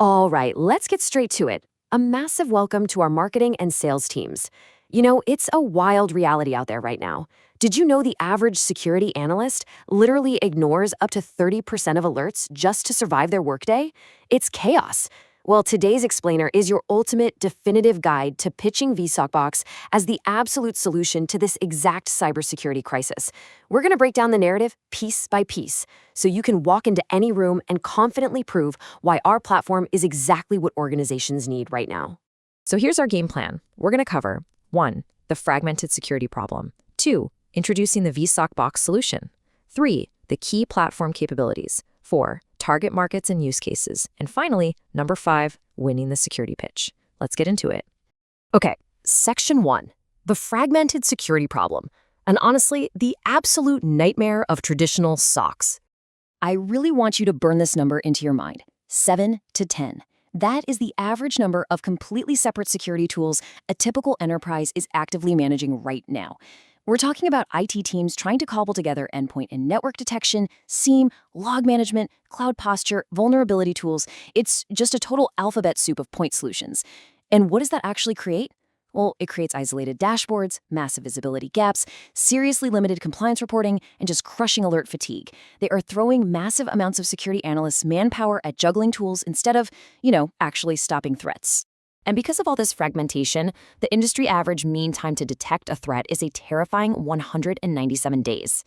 All right, let's get straight to it. A massive welcome to our marketing and sales teams. It's a wild reality out there right now. Did you know the average security analyst literally ignores up to 30% of alerts just to survive their workday? It's chaos. Well, today's explainer is your ultimate definitive guide to pitching vSOCBox as the absolute solution to this exact cybersecurity crisis. We're going to break down the narrative piece by piece so you can walk into any room and confidently prove why our platform is exactly what organizations need right now. So here's our game plan. We're going to cover 1. The fragmented security problem. 2. Introducing the vSOCBox solution. 3. The key platform capabilities. 4. Target markets and use cases. And finally, number 5, winning the security pitch. Let's get into it. Okay, Section 1, the fragmented security problem, and honestly, the absolute nightmare of traditional SOCs. I really want you to burn this number into your mind, 7 to 10. That is the average number of completely separate security tools a typical enterprise is actively managing right now. We're talking about IT teams trying to cobble together endpoint and network detection, SIEM, log management, cloud posture, vulnerability tools. It's just a total alphabet soup of point solutions. And what does that actually create? Well, it creates isolated dashboards, massive visibility gaps, seriously limited compliance reporting, and just crushing alert fatigue. They are throwing massive amounts of security analysts' manpower at juggling tools instead of, actually stopping threats. And because of all this fragmentation, the industry average mean time to detect a threat is a terrifying 197 days.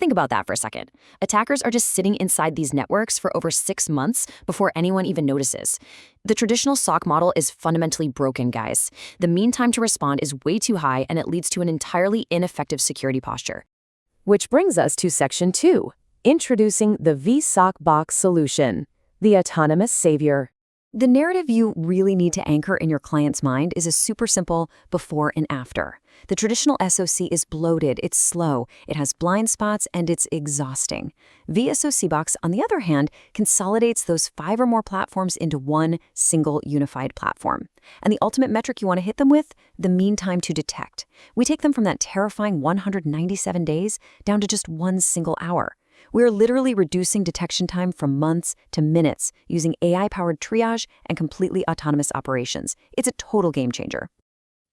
Think about that for a second. Attackers are just sitting inside these networks for over 6 months before anyone even notices. The traditional SOC model is fundamentally broken, guys. The mean time to respond is way too high, and it leads to an entirely ineffective security posture. Which brings us to Section 2, introducing the vSOCBox solution, the autonomous savior. The narrative you really need to anchor in your client's mind is a super simple before and after. The traditional SOC is bloated, it's slow, it has blind spots, and it's exhausting. vSOCBox, on the other hand, consolidates those 5 or more platforms into one single unified platform. And the ultimate metric you want to hit them with? The mean time to detect. We take them from that terrifying 197 days down to just 1 single hour. We're literally reducing detection time from months to minutes using AI-powered triage and completely autonomous operations. It's a total game changer.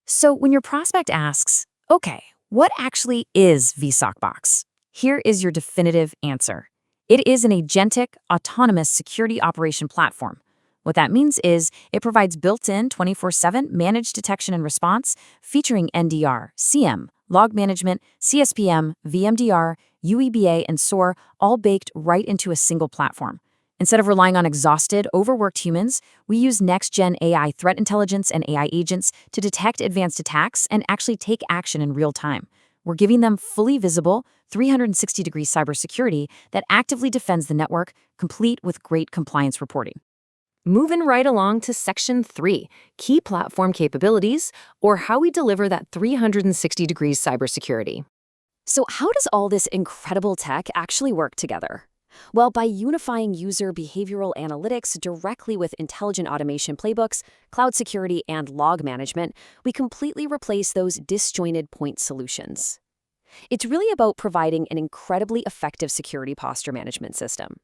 So when your prospect asks, okay, what actually is vSOCBox? Here is your definitive answer. It is an agentic, autonomous security operation platform. What that means is it provides built-in 24/7 managed detection and response featuring NDR, CM, log management, CSPM, VMDR, UEBA, and SOAR, all baked right into a single platform. Instead of relying on exhausted, overworked humans, we use next-gen AI threat intelligence and AI agents to detect advanced attacks and actually take action in real time. We're giving them fully visible, 360-degree cybersecurity that actively defends the network, complete with great compliance reporting. Moving right along to Section 3, key platform capabilities, or how we deliver that 360-degree cybersecurity. So how does all this incredible tech actually work together? Well, by unifying user behavioral analytics directly with intelligent automation playbooks, cloud security, and log management, we completely replace those disjointed point solutions. It's really about providing an incredibly effective security posture management system.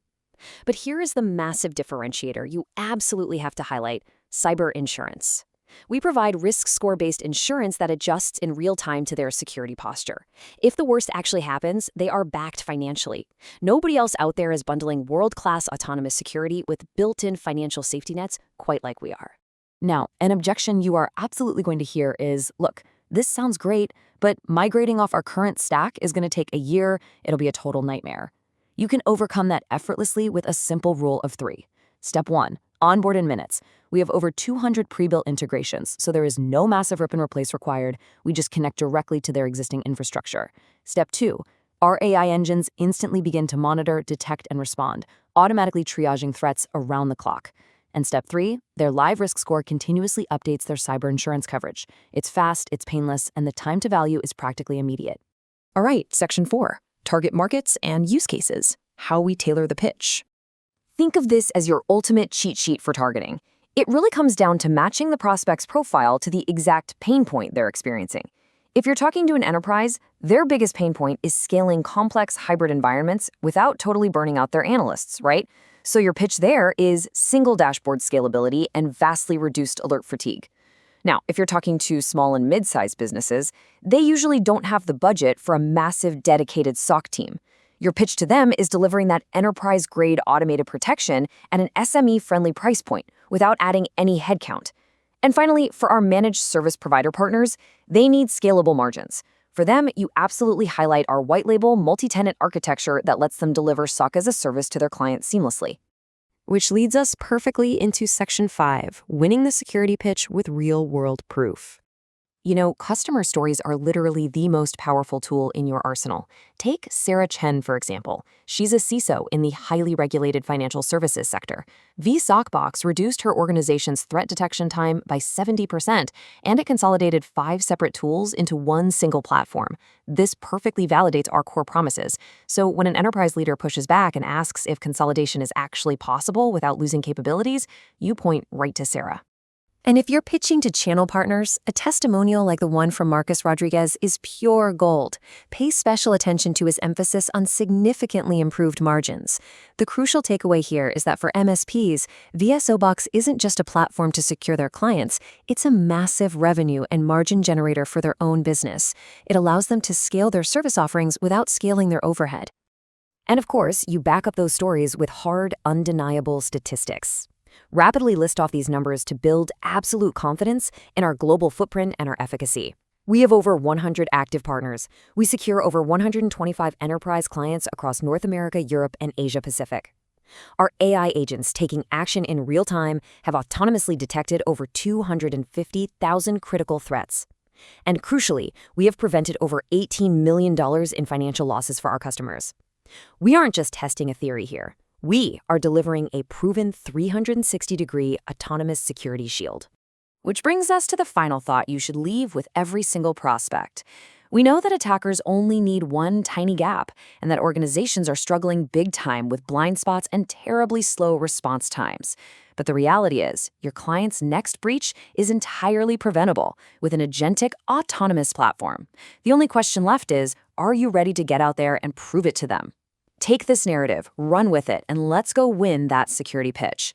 But here is the massive differentiator you absolutely have to highlight: cyber insurance. We provide risk score-based insurance that adjusts in real time to their security posture. If the worst actually happens, they are backed financially. Nobody else out there is bundling world-class autonomous security with built-in financial safety nets quite like we are. Now, an objection you are absolutely going to hear is, look, this sounds great, but migrating off our current stack is going to take a year. It'll be a total nightmare. You can overcome that effortlessly with a simple rule of 3. Step 1, onboard in minutes. We have over 200 pre-built integrations, so there is no massive rip and replace required. We just connect directly to their existing infrastructure. Step 2, our AI engines instantly begin to monitor, detect, and respond, automatically triaging threats around the clock. And Step 3, their live risk score continuously updates their cyber insurance coverage. It's fast, it's painless, and the time to value is practically immediate. All right, Section 4, target markets and use cases, how we tailor the pitch. Think of this as your ultimate cheat sheet for targeting. It really comes down to matching the prospect's profile to the exact pain point they're experiencing. If you're talking to an enterprise, their biggest pain point is scaling complex hybrid environments without totally burning out their analysts, right? So your pitch there is single dashboard scalability and vastly reduced alert fatigue. Now, if you're talking to small and mid-sized businesses, they usually don't have the budget for a massive dedicated SOC team. Your pitch to them is delivering that enterprise-grade automated protection at an SME-friendly price point without adding any headcount. And finally, for our managed service provider partners, they need scalable margins. For them, you absolutely highlight our white label multi-tenant architecture that lets them deliver SOC as a service to their clients seamlessly. Which leads us perfectly into Section 5, winning the security pitch with real-world proof. You know, customer stories are literally the most powerful tool in your arsenal. Take Sarah Chen, for example. She's a CISO in the highly regulated financial services sector. vSOCBox reduced her organization's threat detection time by 70%, and it consolidated 5 separate tools into one single platform. This perfectly validates our core promises. So when an enterprise leader pushes back and asks if consolidation is actually possible without losing capabilities, you point right to Sarah. And if you're pitching to channel partners, a testimonial like the one from Marcus Rodriguez is pure gold. Pay special attention to his emphasis on significantly improved margins. The crucial takeaway here is that for MSPs, vSOCBox isn't just a platform to secure their clients, it's a massive revenue and margin generator for their own business. It allows them to scale their service offerings without scaling their overhead. And of course, you back up those stories with hard, undeniable statistics. Rapidly list off these numbers to build absolute confidence in our global footprint and our efficacy. We have over 100 active partners. We secure over 125 enterprise clients across North America, Europe, and Asia Pacific. Our AI agents taking action in real time have autonomously detected over 250,000 critical threats. And crucially, we have prevented over $18 million in financial losses for our customers. We aren't just testing a theory here. We are delivering a proven 360-degree autonomous security shield. Which brings us to the final thought you should leave with every single prospect. We know that attackers only need one tiny gap, and that organizations are struggling big time with blind spots and terribly slow response times. But the reality is, your client's next breach is entirely preventable with an agentic, autonomous platform. The only question left is, are you ready to get out there and prove it to them? Take this narrative, run with it, and let's go win that security pitch.